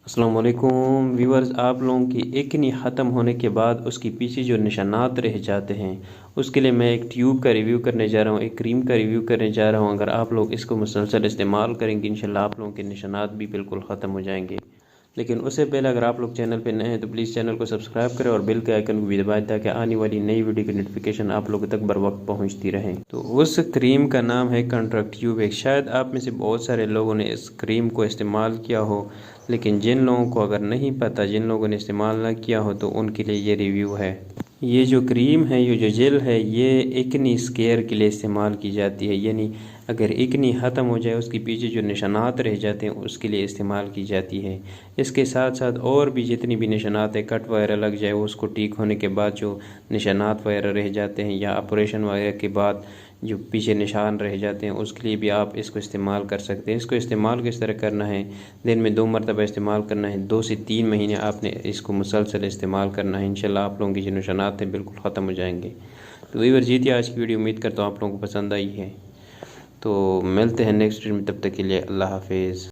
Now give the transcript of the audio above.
अस्सलाम वालेकुम व्यूअर्स, आप लोगों की एकनी ख़त्म होने के बाद उसके पीछे जो निशानात रह जाते हैं उसके लिए मैं एक ट्यूब का रिव्यू करने जा रहा हूँ, एक क्रीम का रिव्यू करने जा रहा हूँ। अगर आप लोग इसको मुसलसल इस्तेमाल करेंगे इंशाल्लाह आप लोगों के निशानात भी बिल्कुल ख़त्म हो जाएंगे। लेकिन उससे पहले अगर आप लोग चैनल पे नए हैं तो प्लीज़ चैनल को सब्सक्राइब करें और बेल के आइकन को भी दबाएं ताकि आने वाली नई वीडियो की नोटिफिकेशन आप लोगों तक बर वक्त पहुँचती रहे। तो उस क्रीम का नाम है कंट्रैक्ट ट्यूब। शायद आप में से बहुत सारे लोगों ने इस क्रीम को इस्तेमाल किया हो, लेकिन जिन लोगों को अगर नहीं पता, जिन लोगों ने इस्तेमाल ना किया हो, तो उनके लिए ये रिव्यू है। ये जो क्रीम है, ये जो जेल है, ये एक्नी स्केयर के लिए इस्तेमाल की जाती है। यानी अगर एक्नी ख़त्म हो जाए, उसके पीछे जो निशानात रह जाते हैं उसके लिए इस्तेमाल की जाती है। इसके साथ साथ और भी जितनी भी निशानात है, कट वगैरह लग जाए, उसको ठीक होने के बाद जो निशानात वगैरह रह जाते हैं या ऑपरेशन वगैरह के बाद जो पीछे निशान रह जाते हैं, उसके लिए भी आप इसको इस्तेमाल कर सकते हैं। इसको इस्तेमाल किस तरह करना है, दिन में 2 मरतबा इस्तेमाल करना है। 2 से 3 महीने आपने इसको मुसलसल इस्तेमाल करना है। इंशाल्लाह आप लोगों की जो निशानात हैं बिल्कुल ख़त्म हो जाएंगे। तो व्यूअर जी थी आज की वीडियो, उम्मीद करता हूँ आप लोगों को पसंद आई है। तो मिलते हैं नेक्स्ट वीडियो में, तब तक के लिए अल्लाह हाफिज़।